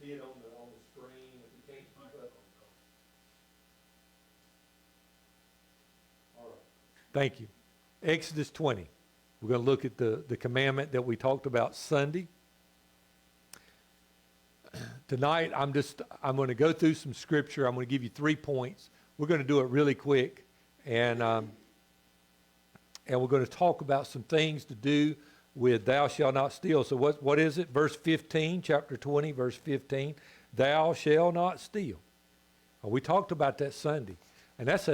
see it on the screen if you can't keep up. All right. Thank you. Exodus 20. We're going to look at the commandment that we talked about Sunday. Tonight, I'm going to go through some scripture. I'm going to give you 3 points. We're going to do it really quick. And we're going to talk about some things to do with thou shalt not steal. So what is it? Verse 15, chapter 20, verse 15. Thou shalt not steal. We talked about that Sunday. And that's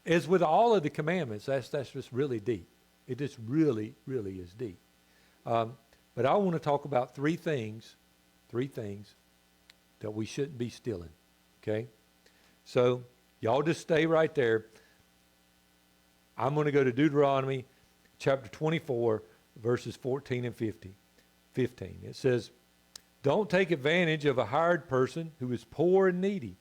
as with all of the commandments, that's just really deep. It just really, really is deep. But I want to talk about three things that we shouldn't be stealing. Okay? So y'all just stay right there. I'm going to go to Deuteronomy chapter 24, verses 14 and 15. It says, don't take advantage of a hired person who is poor and needy,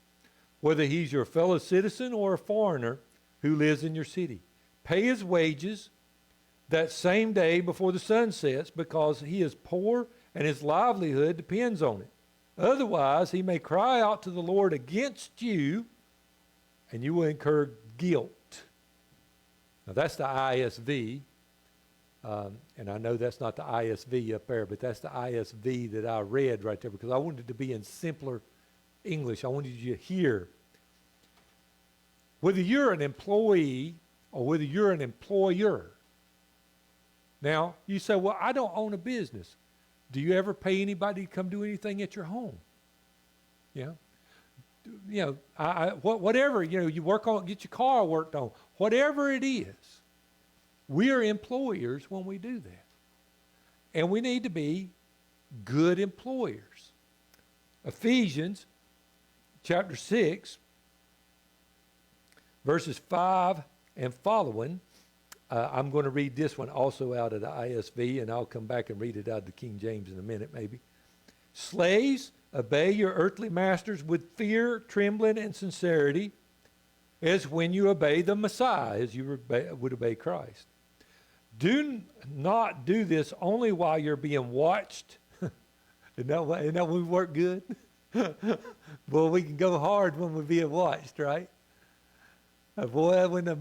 whether he's your fellow citizen or a foreigner who lives in your city. Pay his wages that same day before the sun sets, because he is poor and his livelihood depends on it. Otherwise, he may cry out to the Lord against you, and you will incur guilt. Now, that's the ISV, and I know that's not the ISV up there, but that's the ISV that I read right there, because I wanted it to be in simpler English. I wanted you to hear. Whether you're an employee or whether you're an employer. Now, you say, well, I don't own a business. Do you ever pay anybody to come do anything at your home? Yeah. You know, whatever, you know, you work on, get your car worked on, whatever it is, we are employers when we do that. And we need to be good employers. Ephesians chapter 6, verses 5 and following. I'm going to read this one also out of the ISV, and I'll come back and read it out of the King James in a minute maybe. Slaves, obey your earthly masters with fear, trembling, and sincerity, as when you obey the Messiah, as you would obey Christ. Do not do this only while you're being watched. Isn't that when we work good? Boy, we can go hard when we're being watched, right? Boy, when the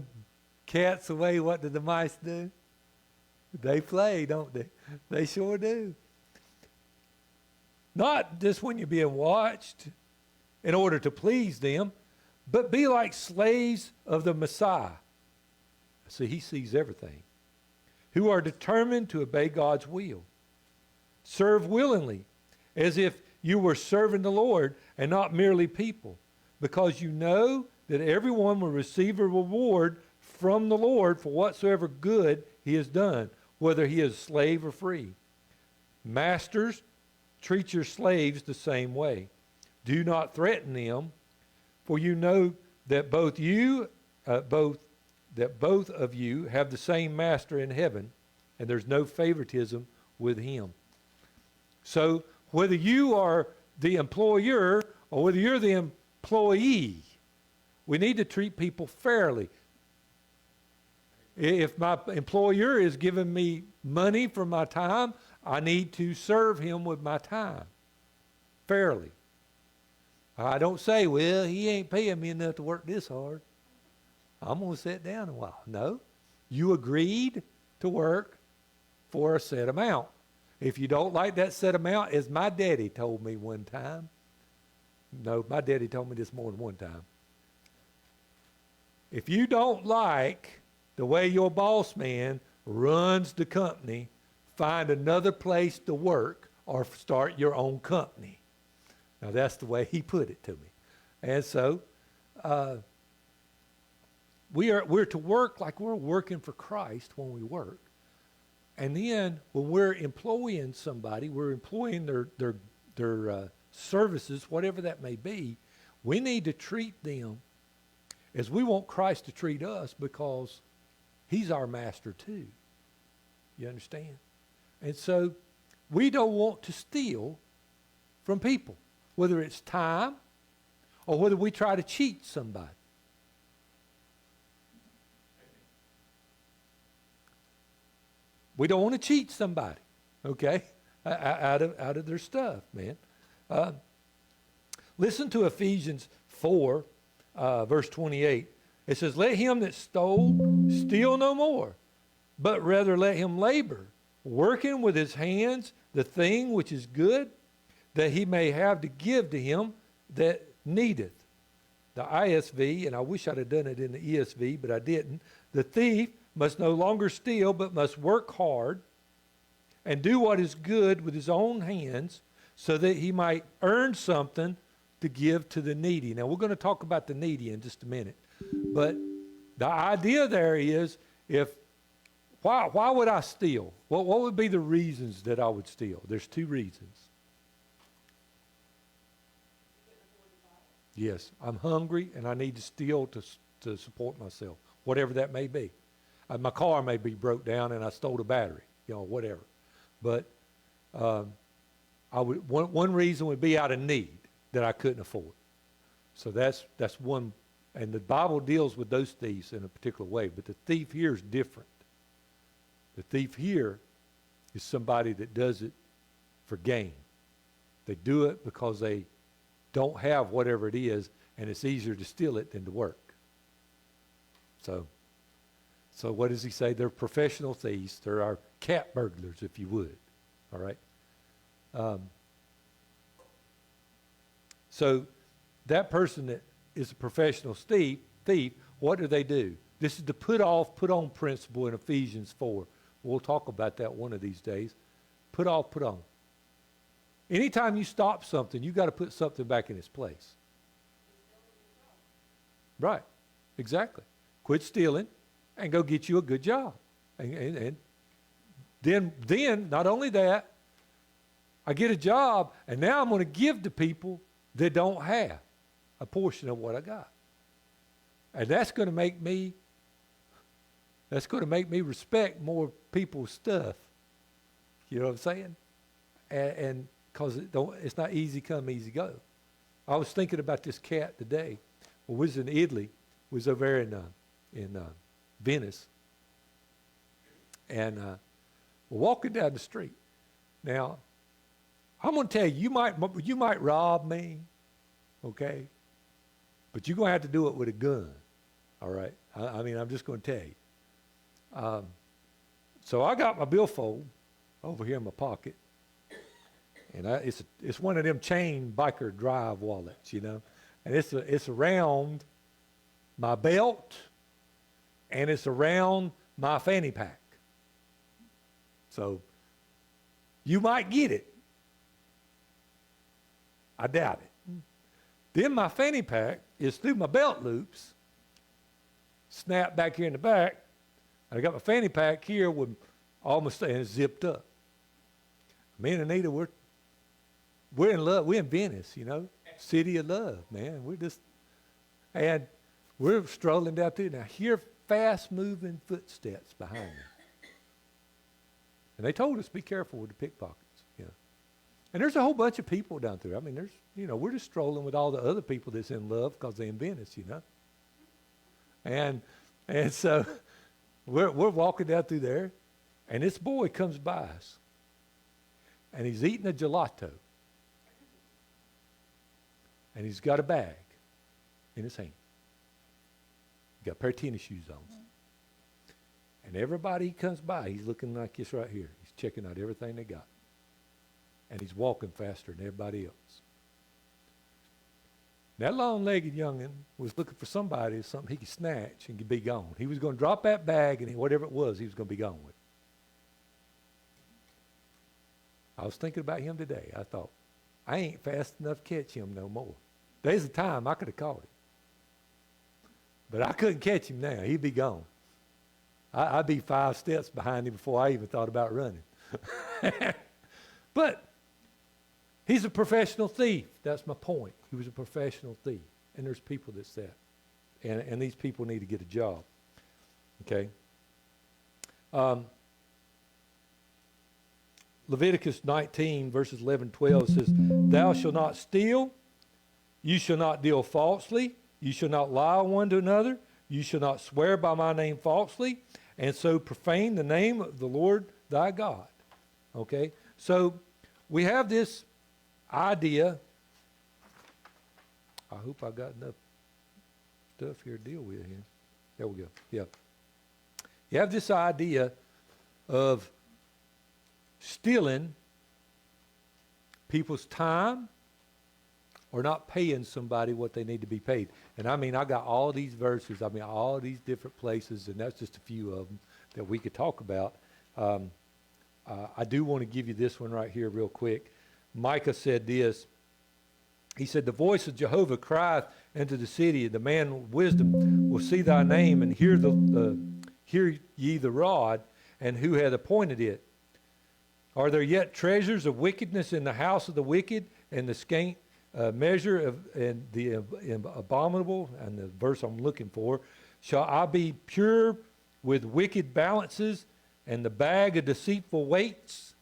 cat's away, what do the mice do? They play, don't they? They sure do. Not just when you're being watched in order to please them, but be like slaves of the Messiah. See, he sees everything. Who are determined to obey God's will. Serve willingly, as if you were serving the Lord and not merely people, because you know that everyone will receive a reward from the Lord for whatsoever good he has done, whether he is slave or free. Masters, treat your slaves the same way. Do not threaten them, for you know that both of you have the same master in heaven, and there's no favoritism with him. So whether you are the employer or whether you're the employee, we need to treat people fairly. If my employer is giving me money for my time, I need to serve him with my time fairly. I don't say, well, he ain't paying me enough to work this hard. I'm going to sit down a while. No, you agreed to work for a set amount. If you don't like that set amount, as my daddy told me one time. No, my daddy told me this more than one time. If you don't like the way your boss man runs the company, find another place to work or start your own company. Now, that's the way he put it to me. And so we're to work like we're working for Christ when we work. And then when we're employing somebody, we're employing their services, whatever that may be, we need to treat them as we want Christ to treat us, because he's our master too. You understand? And so we don't want to steal from people, whether it's time or whether we try to cheat somebody. We don't want to cheat somebody, okay, out of their stuff, man. Listen to Ephesians 4, verse 28. It says, let him that stole steal no more, but rather let him labor, working with his hands the thing which is good, that he may have to give to him that needeth. The ISV, and I wish I'd have done it in the ESV, but I didn't. The thief must no longer steal, but must work hard and do what is good with his own hands, so that he might earn something to give to the needy. Now, we're going to talk about the needy in just a minute. But the idea there is, why would I steal? What would be the reasons that I would steal? There's two reasons. Yes, I'm hungry and I need to steal to support myself, whatever that may be. My car may be broke down and I stole the battery, whatever. But one reason would be out of need that I couldn't afford. So that's one, and the Bible deals with those thieves in a particular way. But the thief here is different. The thief here is somebody that does it for gain. They do it because they don't have whatever it is, and it's easier to steal it than to work. So what does he say? They're professional thieves. They're our cat burglars, if you would. All right? So that person that is a professional thief, what do? This is the put on principle in Ephesians 4. We'll talk about that one of these days. Put off, put on. Anytime you stop something, you got to put something back in its place. Right. Exactly. Quit stealing and go get you a good job. And then not only that, I get a job, and now I'm going to give to people that don't have a portion of what I got. And that's going to make me respect more people's stuff. You know what I'm saying? And because it's not easy come, easy go. I was thinking about this cat today. Well, we was in Italy. We was over there in Venice. And we're walking down the street. Now, I'm going to tell you, you might rob me, okay? But you're going to have to do it with a gun, all right? I mean, I'm just going to tell you. So I got my billfold over here in my pocket. And it's one of them chain biker drive wallets, and it's around my belt, and it's around my fanny pack. So you might get it. I doubt it. Then my fanny pack is through my belt loops, snapped back here in the back. I got my fanny pack here with all my stuff, and it's zipped up. Me and Anita, we're in love. We're in Venice, city of love, man. And we're strolling down through. Now, hear fast-moving footsteps behind me. And they told us, be careful with the pickpockets, And there's a whole bunch of people down there. I mean, we're just strolling with all the other people that's in love because they're in Venice, And so we're walking down through there, and this boy comes by us, and he's eating a gelato. And he's got a bag in his hand. He's got a pair of tennis shoes on. And everybody he comes by, he's looking like this right here. He's checking out everything they got. And he's walking faster than everybody else. That long-legged youngin' was looking for something he could snatch and be gone. He was going to drop that bag, and whatever it was, he was going to be gone with. I was thinking about him today. I thought, I ain't fast enough to catch him no more. There's a time I could have caught him. But I couldn't catch him now. He'd be gone. I'd be 5 steps behind him before I even thought about running. But he's a professional thief. That's my point. He was a professional thief. And there's people that's that. And these people need to get a job. Okay? Leviticus 19, verses 11, 12 says, Thou shalt not steal, you shall not deal falsely, you shall not lie one to another, you shall not swear by my name falsely, and so profane the name of the Lord thy God. Okay? So we have this idea. I hope I got enough stuff here to deal with here. There we go. Yeah. You have this idea of stealing people's time or not paying somebody what they need to be paid. And I mean, I got all these verses, all these different places, and that's just a few of them that we could talk about. I do want to give you this one right here real quick. Micah said this. He said, the voice of Jehovah crieth into the city, and the man of wisdom will see thy name, and hear ye the rod, and who hath appointed it. Are there yet treasures of wickedness in the house of the wicked, and the scant measure of and the abominable? And the verse I'm looking for, shall I be pure with wicked balances, and the bag of deceitful weights?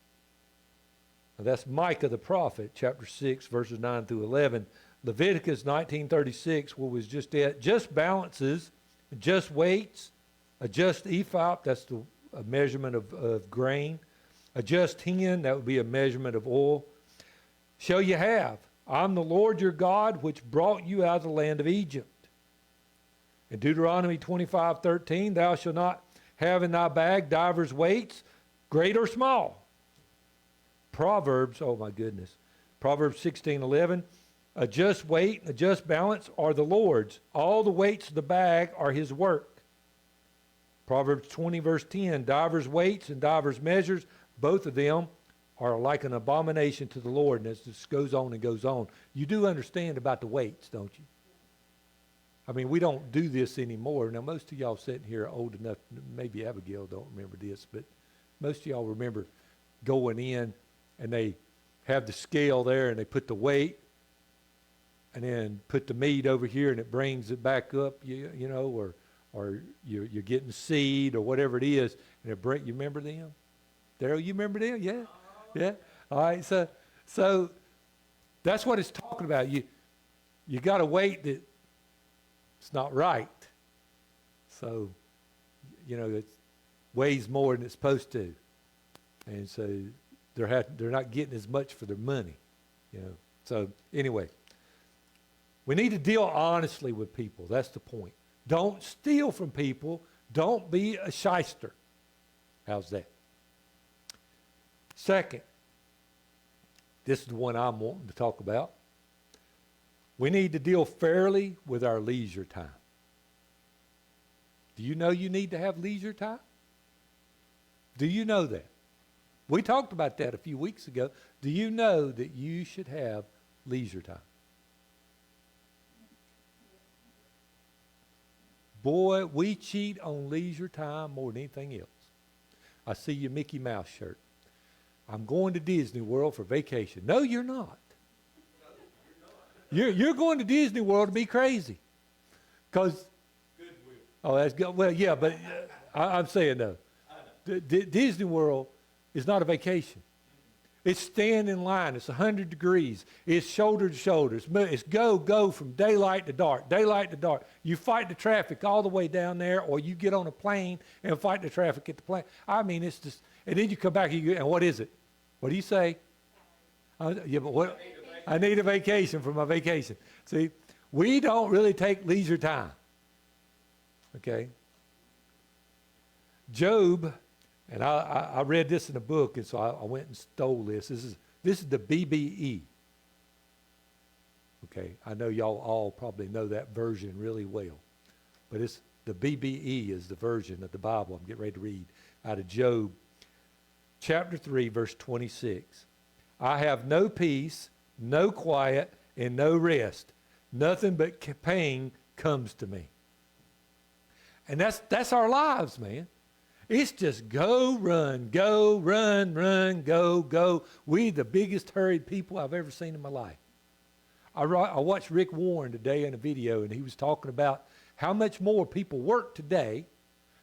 Now that's Micah the prophet, chapter 6, verses 9 through 11. Leviticus 19:36, what was just at, just balances, just weights, a just ephah, that's the a measurement of grain, a just hin, that would be a measurement of oil, shall you have. I'm the Lord your God, which brought you out of the land of Egypt. In Deuteronomy 25:13, thou shalt not have in thy bag divers weights, great or small. Proverbs, oh my goodness, Proverbs 16:11, a just weight and a just balance are the Lord's. All the weights of the bag are his work. Proverbs 20 verse 10, divers weights and divers measures, both of them are like an abomination to the Lord. And as this goes on and goes on, you do understand about the weights, don't you? I mean, we don't do this anymore. Now, most of y'all sitting here are old enough, maybe Abigail don't remember this, but most of y'all remember going in and they have the scale there and they put the weight and then put the meat over here and it brings it back up, you know, or you're getting seed or whatever it is, and you remember them? Daryl, you remember them? Yeah? Yeah? All right, so that's what it's talking about. You got a weight that it's not right. So, you know, it weighs more than it's supposed to. And so they're not getting as much for their money, you know. So anyway, we need to deal honestly with people. That's the point. Don't steal from people. Don't be a shyster. How's that? Second, this is the one I'm wanting to talk about. We need to deal fairly with our leisure time. Do you know you need to have leisure time? Do you know that? We talked about that a few weeks ago. Do you know that you should have leisure time? Boy, we cheat on leisure time more than anything else. I see your Mickey Mouse shirt. I'm going to Disney World for vacation. No, you're not. You're going to Disney World to be crazy. Because, oh, that's good. Well, yeah, but I'm saying no. Disney World is not a vacation. It's stand in line. It's 100 degrees. It's shoulder to shoulder. It's go from daylight to dark, daylight to dark. You fight the traffic all the way down there, or you get on a plane and fight the traffic at the plane. I mean, it's just, and then you come back and what is it? What do you say? Yeah, but what? I need a vacation for my vacation. See, we don't really take leisure time. Okay? Job, and I read this in a book, and so I went and stole this. This is the BBE. Okay, I know y'all all probably know that version really well. But it's the BBE is the version of the Bible I'm getting ready to read out of Job chapter 3, verse 26. I have no peace, no quiet, and no rest. Nothing but pain comes to me. And that's our lives, man. It's just go, run, go, go. We the biggest hurried people I've ever seen in my life. I watched Rick Warren today in a video, and he was talking about how much more people work today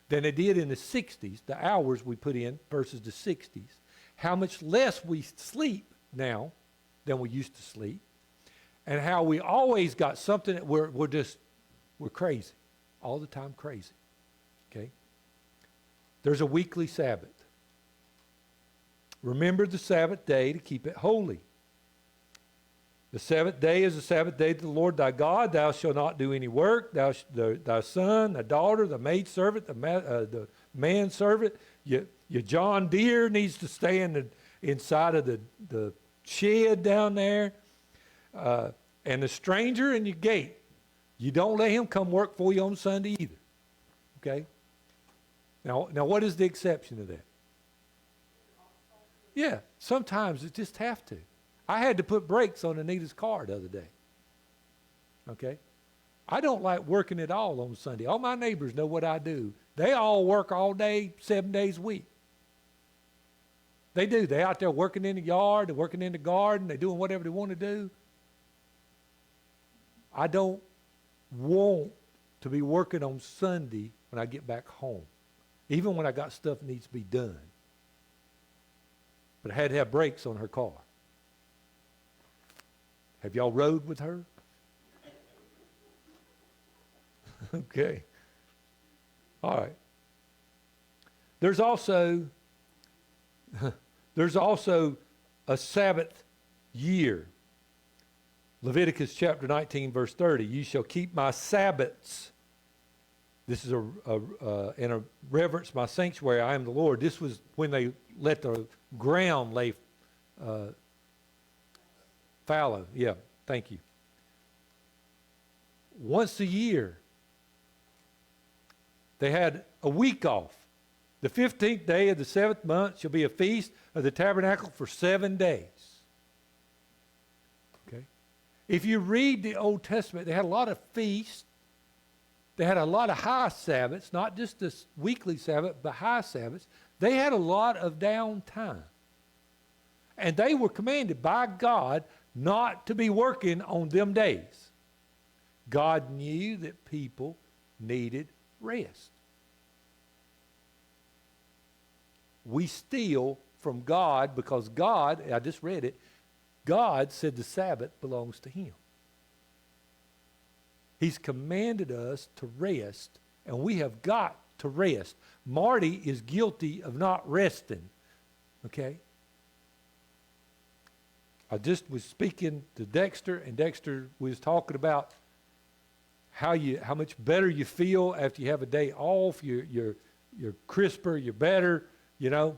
than they did in the 60s, the hours we put in versus the 60s. How much less we sleep now than we used to sleep, and how we always got something that we're crazy, all the time crazy, okay? There's a weekly Sabbath. Remember the Sabbath day to keep it holy. The seventh day is the Sabbath day to the Lord thy God. Thou shalt not do any work. Thy son, thy daughter, the maidservant, the manservant, your John Deere needs to stay inside of the shed down there. And the stranger in your gate, you don't let him come work for you on Sunday either. Okay? Now what is the exception to that? Yeah, sometimes it just have to. I had to put brakes on Anita's car the other day. Okay? I don't like working at all on Sunday. All my neighbors know what I do. They all work all day, 7 days a week. They do. They're out there working in the yard, they're working in the garden, they're doing whatever they want to do. I don't want to be working on Sunday when I get back home, even when I got stuff that needs to be done. But I had to have brakes on her car. Have y'all rode with her? Okay. All right. There's also a Sabbath year. Leviticus chapter 19, verse 30. You shall keep my Sabbaths. This is in a reverence my sanctuary. I am the Lord. This was when they let the ground lay fallow. Yeah, thank you. Once a year, they had a week off. The 15th day of the 7th month shall be a feast of the tabernacle for 7 days. Okay? If you read the Old Testament, they had a lot of feasts. They had a lot of high Sabbaths, not just this weekly Sabbath, but high Sabbaths. They had a lot of downtime. And they were commanded by God not to be working on them days. God knew that people needed rest. We steal from God because God, I just read it, God said the Sabbath belongs to Him. He's commanded us to rest, and we have got to rest. Marty is guilty of not resting, okay? I just was speaking to Dexter, and Dexter was talking about how much better you feel after you have a day off. You're crisper, you're better, you know.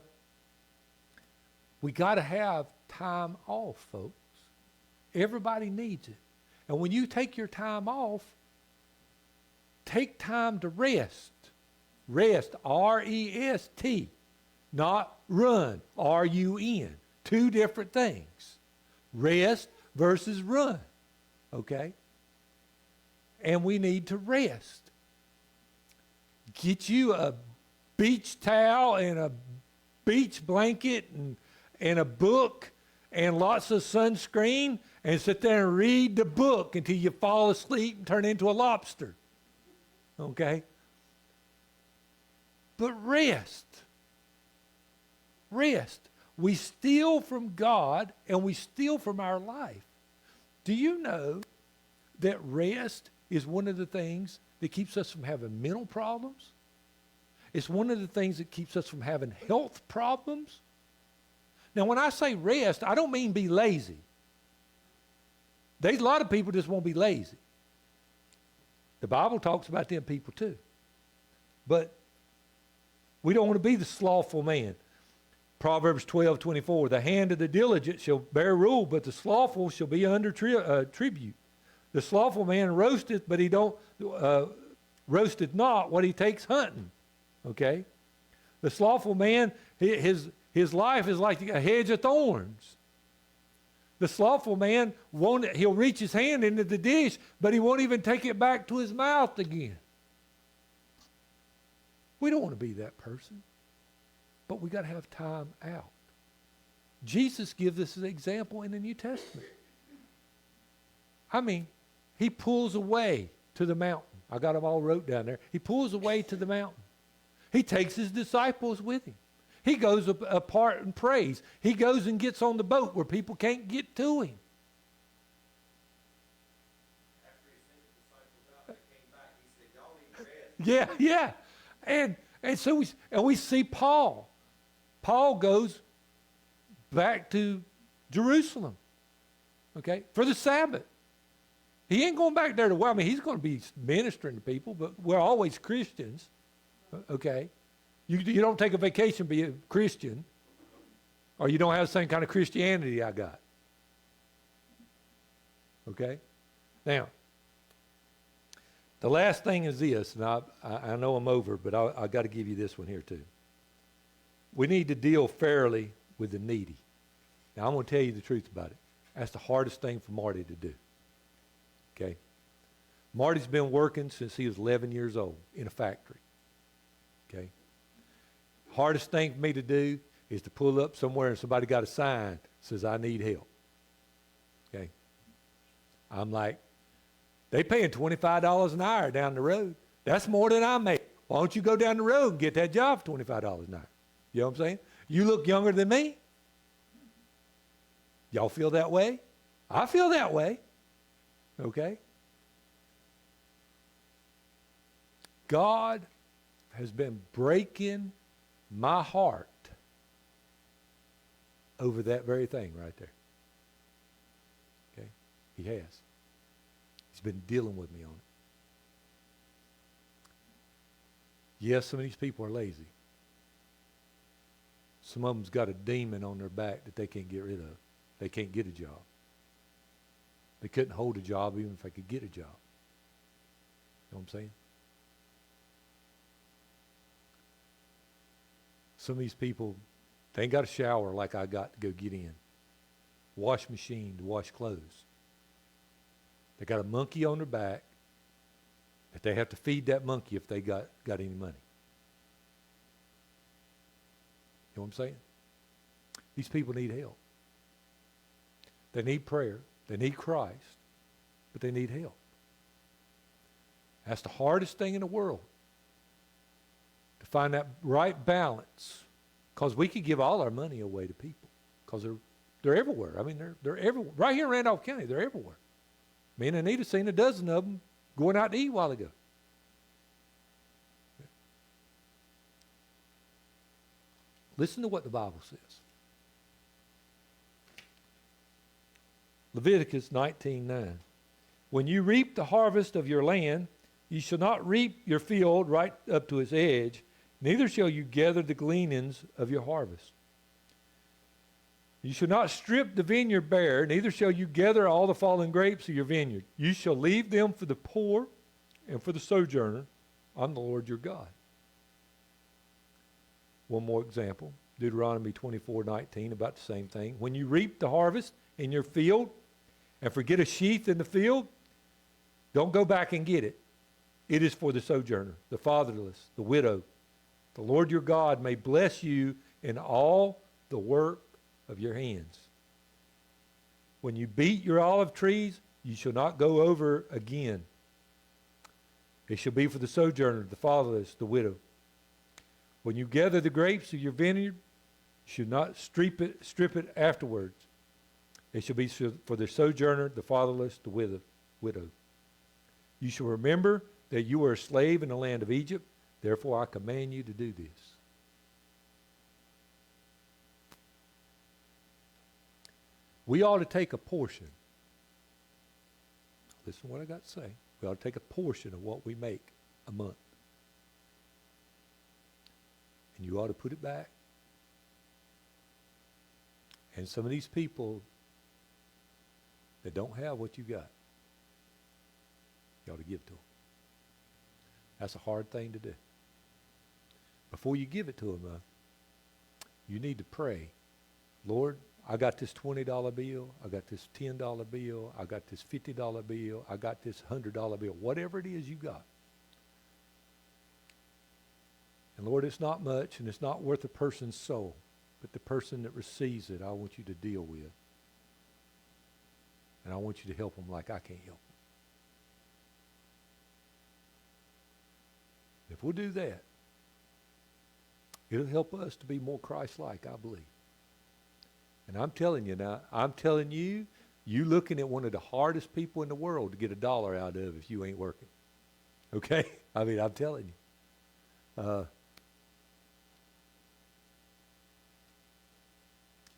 We got to have time off, folks. Everybody needs it. And when you take your time off, take time to rest. Rest, R-E-S-T, not run, R-U-N. Two different things. Rest versus run, okay? And we need to rest. Get you a beach towel and a beach blanket and a book and lots of sunscreen and sit there and read the book until you fall asleep and turn into a lobster, okay? But rest. Rest. We steal from God and we steal from our life. Do you know that rest is one of the things that keeps us from having mental problems? It's one of the things that keeps us from having health problems. Now, when I say rest, I don't mean be lazy. There's a lot of people just won't be lazy. The Bible talks about them people too. But we don't want to be the slothful man. Proverbs 12:24, the hand of the diligent shall bear rule, but the slothful shall be under tribute. The slothful man roasteth, but he don't roasteth not what he takes hunting. Okay? The slothful man, his life is like a hedge of thorns. The slothful man, he'll reach his hand into the dish, but he won't even take it back to his mouth again. We don't want to be that person. But we got to have time out. Jesus gives us an example in the New Testament. I mean, he pulls away to the mountain. I got them all wrote down there. He pulls away to the mountain. He takes his disciples with him. He goes apart and prays. He goes and gets on the boat where people can't get to him. After he sent the disciples out, they came back. He said, y'all need rest. Yeah. And so we see Paul. Paul goes back to Jerusalem. Okay? For the Sabbath. He ain't going back there to, well, I mean, he's going to be ministering to people, but we're always Christians. Okay? You don't take a vacation to be a Christian, or you don't have the same kind of Christianity I got. Okay? Now, the last thing is this, and I know I'm over, but I got to give you this one here too. We need to deal fairly with the needy. Now, I'm going to tell you the truth about it. That's the hardest thing for Marty to do. Okay? Marty's been working since he was 11 years old in a factory. Okay? Hardest thing for me to do is to pull up somewhere and somebody got a sign that says, I need help. Okay? I'm like, they paying $25 an hour down the road. That's more than I make. Why don't you go down the road and get that job for $25 an hour? You know what I'm saying? You look younger than me. Y'all feel that way? I feel that way. Okay? God has been breaking my heart over that very thing right there. Okay? He has. He's been dealing with me on it. Yes, some of these people are lazy. Some of them's got a demon on their back that they can't get rid of. They can't get a job. They couldn't hold a job even if they could get a job. You know what I'm saying? Some of these people, they ain't got a shower like I got to go get in. Wash machine to wash clothes. They got a monkey on their back that they have to feed that monkey if they got any money. You know what I'm saying? These people need help. They need prayer. They need Christ. But they need help. That's the hardest thing in the world. To find that right balance. Because we could give all our money away to people. Because they're everywhere. I mean, they're everywhere. Right here in Randolph County, they're everywhere. Me and Anita seen a dozen of them going out to eat a while ago. Listen to what the Bible says. Leviticus 19:9. When you reap the harvest of your land, you shall not reap your field right up to its edge, neither shall you gather the gleanings of your harvest. You shall not strip the vineyard bare, neither shall you gather all the fallen grapes of your vineyard. You shall leave them for the poor and for the sojourner. I'm the Lord your God. One more example. Deuteronomy 24:19, about the same thing. When you reap the harvest in your field and forget a sheath in the field, don't go back and get it. It is for the sojourner, the fatherless, the widow. The Lord your God may bless you in all the work of your hands. When you beat your olive trees, you shall not go over again. It shall be for the sojourner, the fatherless, the widow. When you gather the grapes of your vineyard, you should not strip it afterwards. It shall be for the sojourner, the fatherless, the widow. You shall remember that you were a slave in the land of Egypt. Therefore, I command you to do this. We ought to take a portion. Listen to what I got to say. We ought to take a portion of what we make a month. And you ought to put it back. And some of these people that don't have what you got, you ought to give to them. That's a hard thing to do. Before you give it to them, though, you need to pray, Lord, I got this $20 bill, I got this $10 bill, I got this $50 bill, I got this $100 bill, whatever it is you got. And Lord, it's not much and it's not worth a person's soul, but the person that receives it, I want you to deal with. And I want you to help them like I can't help them. If we'll do that, it'll help us to be more Christ-like, I believe. And I'm telling you now, you looking at one of the hardest people in the world to get a dollar out of if you ain't working. Okay? I mean, I'm telling you.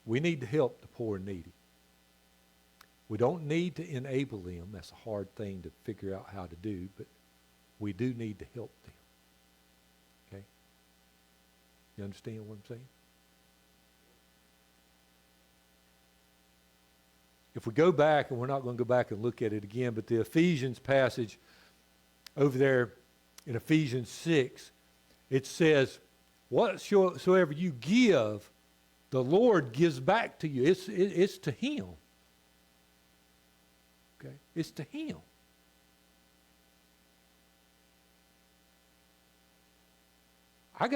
We need to help the poor and needy. We don't need to enable them. That's a hard thing to figure out how to do, but we do need to help them. Okay? You understand what I'm saying? If we go back, and we're not going to go back and look at it again, but the Ephesians passage over there in Ephesians 6, it says, whatsoever you give, the Lord gives back to you. It's to Him. Okay? It's to Him. I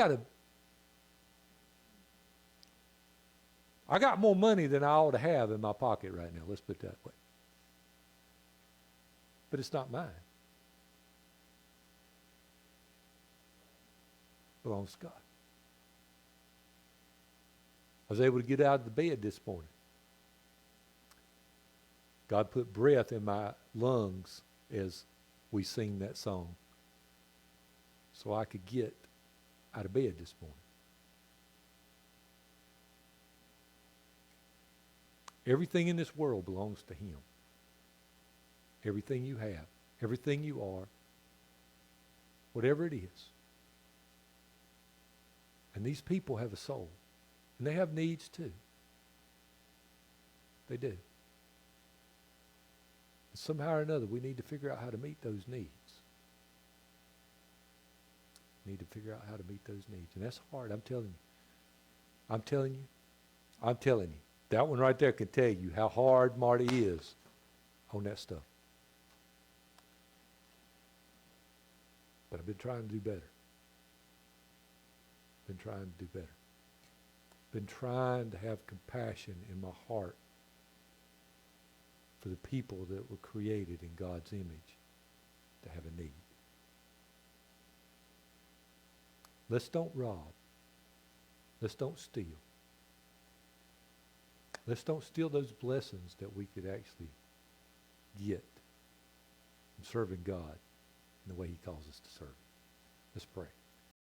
got more money than I ought to have in my pocket right now. Let's put it that way. But it's not mine. It belongs to God. I was able to get out of the bed this morning. God put breath in my lungs as we sing that song, so I could get out of bed this morning. Everything in this world belongs to Him. Everything you have, everything you are, whatever it is. And these people have a soul. And they have needs too. They do. And somehow or another, we need to figure out how to meet those needs. We need to figure out how to meet those needs. And that's hard, I'm telling you. I'm telling you. I'm telling you. That one right there can tell you how hard Marty is on that stuff. But I've been trying to do better. Been trying to do better. Been trying to have compassion in my heart for the people that were created in God's image to have a need. Let's don't rob. Let's don't steal. Let's don't steal those blessings that we could actually get from serving God in the way He calls us to serve Him. Let's pray.